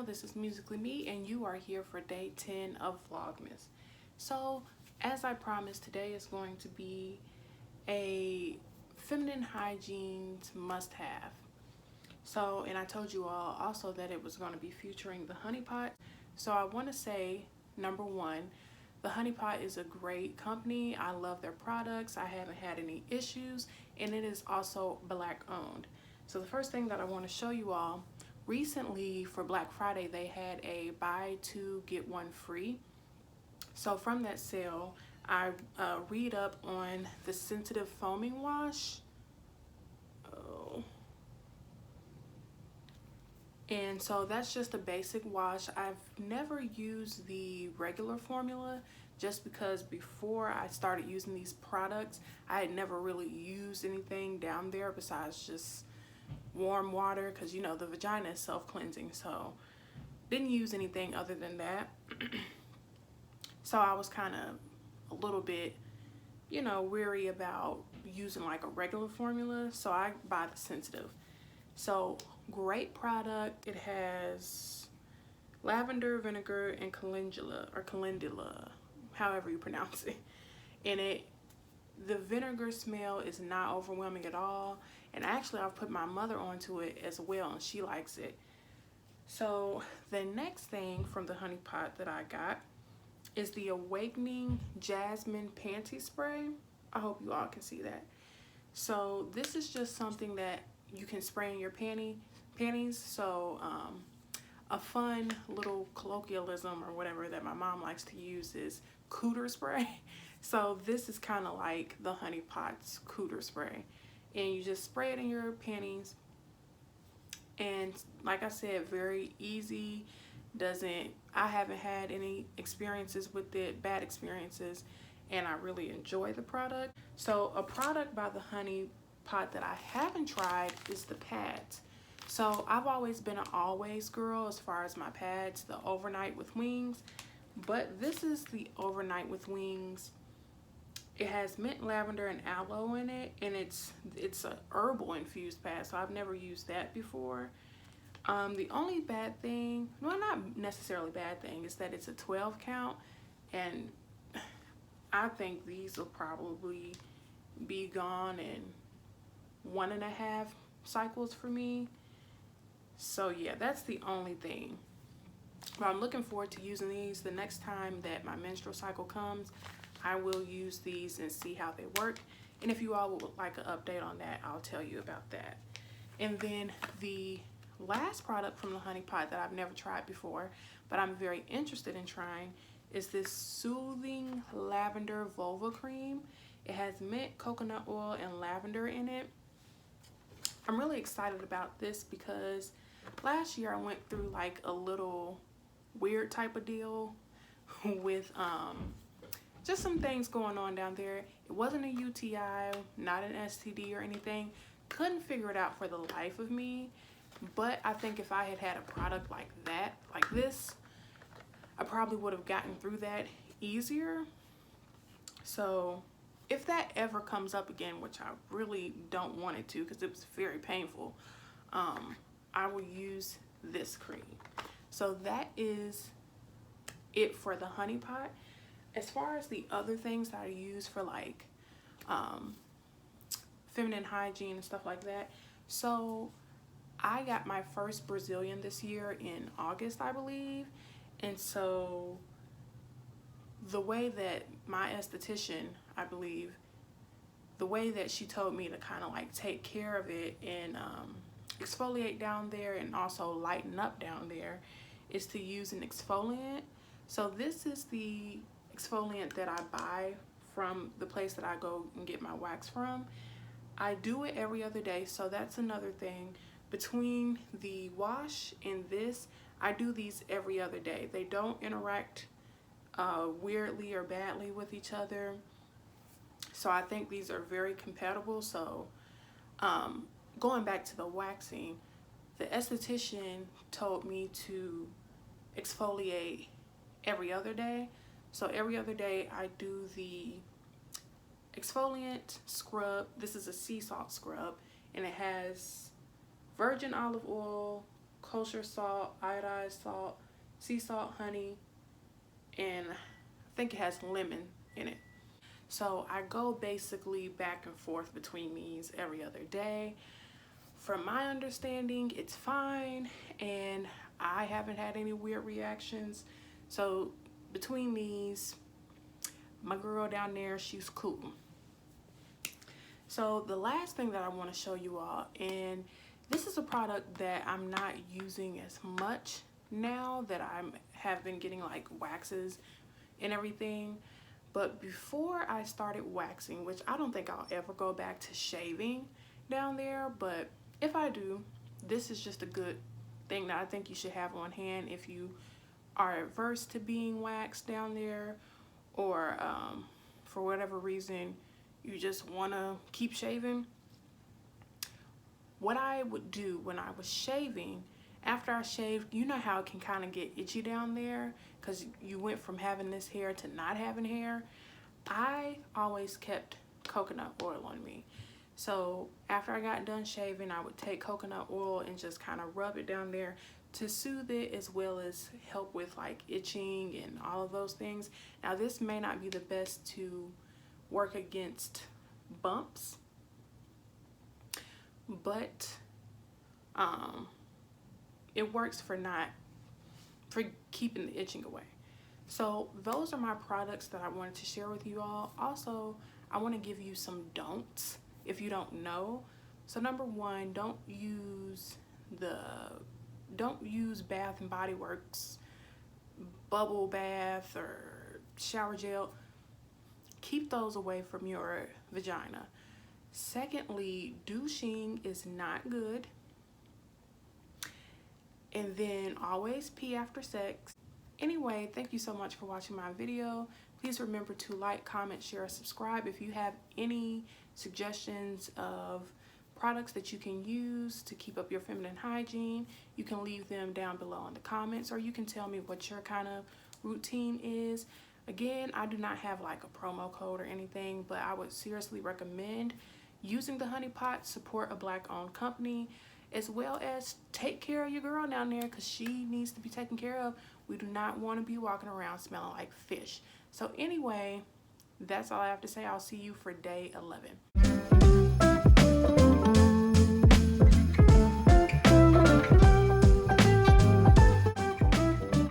this is Musically Me, and you are here for day 10 of Vlogmas. So, as I promised, today is going to be a feminine hygiene's must-have. So, and I told you all also that it was going to be featuring the Honey Pot. So I want to say, number one, the Honey Pot is a great company. I love their products. I haven't had any issues, and it is also Black owned. So the first thing that I want to show you all, recently for Black Friday, they had a buy two, get one free. So from that sale, I read up on the sensitive foaming wash. And so that's just a basic wash. I've never used the regular formula just because before I started using these products, I had never really used anything down there besides just warm water, because you know the vagina is self-cleansing, so didn't use anything other than that. So I was kind of a little bit, you know, weary about using like a regular formula, so I buy the sensitive. So great product. It has lavender, vinegar, and calendula, however you pronounce it. And the vinegar smell is not overwhelming at all. And actually, I've put my mother onto it as well, and she likes it. So the next thing from the Honey Pot that I got is the Awakening Jasmine Panty Spray. I hope you all can see that. So this is just something that you can spray in your panties. So a fun little colloquialism or whatever that my mom likes to use is cooter spray. So this is kind of like the Honey Pot's cooter spray, and you just spray it in your panties. And like I said, very easy. I haven't had any experiences with it, bad experiences, and I really enjoy the product. So a product by the Honey Pot that I haven't tried is the pads. So I've always been an always girl as far as my pads, the Overnight with Wings, but this is the Overnight with Wings. It has mint, lavender, and aloe in it, and it's a herbal infused pad, so I've never used that before. The only bad thing, well, not necessarily bad thing, is that it's a 12 count, and I think these will probably be gone in 1.5 cycles for me. So yeah, that's the only thing. But I'm looking forward to using these. The next time that my menstrual cycle comes, I will use these and see how they work. And if you all would like an update on that, I'll tell you about that. And then the last product from the Honey Pot that I've never tried before, but I'm very interested in trying, is this Soothing Lavender Vulva Cream. It has mint, coconut oil, and lavender in it. I'm really excited about this because last year I went through like a little weird type of deal with just some things going on down there. It wasn't a UTI, not an STD or anything. Couldn't figure it out for the life of me. But I think if I had had a product like that, like this, I probably would have gotten through that easier. So if that ever comes up again, which I really don't want it to because it was very painful, I will use this cream. So that is it for the Honey Pot. As far as the other things that I use for like feminine hygiene and stuff like that, so I got my first Brazilian this year in August, I believe. And so the way that my esthetician, I believe, the way that she told me to kind of like take care of it and exfoliate down there and also lighten up down there is to use an exfoliant. So this is the exfoliant that I buy from the place that I go and get my wax from. I do it every other day, so that's another thing. Between the wash and this, I do these every other day. They don't interact weirdly or badly with each other. So I think these are very compatible. So going back to the waxing, the esthetician told me to exfoliate every other day. So every other day I do the exfoliant scrub. This is a sea salt scrub, and it has virgin olive oil, kosher salt, iodized salt, sea salt, honey, and I think it has lemon in it. So I go basically back and forth between these every other day. From my understanding, it's fine, and I haven't had any weird reactions. So between these, my girl down there, she's cool. So the last thing that I want to show you all, and this is a product that I'm not using as much now that I have been getting like waxes and everything. But before I started waxing, which I don't think I'll ever go back to shaving down there, but if I do, this is just a good thing that I think you should have on hand if you are averse to being waxed down there, or for whatever reason you just want to keep shaving. What I would do when I was shaving, after I shaved, you know how it can kind of get itchy down there because you went from having this hair to not having hair. I always kept coconut oil on me. So after I got done shaving, I would take coconut oil and just kind of rub it down there to soothe it, as well as help with like itching and all of those things. Now this may not be the best to work against bumps, but it works for keeping the itching away. So those are my products that I wanted to share with you all. Also, I want to give you some don'ts if you don't know. So number one, don't use Bath and Body Works bubble bath or shower gel. Keep those away from your vagina. Secondly, douching is not good. And then always pee after sex. Anyway, thank you so much for watching my video. Please remember to like, comment, share, subscribe. If you have any suggestions of products that you can use to keep up your feminine hygiene, you can leave them down below in the comments, or you can tell me what your kind of routine is. Again, I do not have like a promo code or anything, but I would seriously recommend using the honey pot. Support a Black-owned company, as well as take care of your girl down there, because she needs to be taken care of. We do not want to be walking around smelling like fish. So anyway, that's all I have to say. I'll see you for day 11.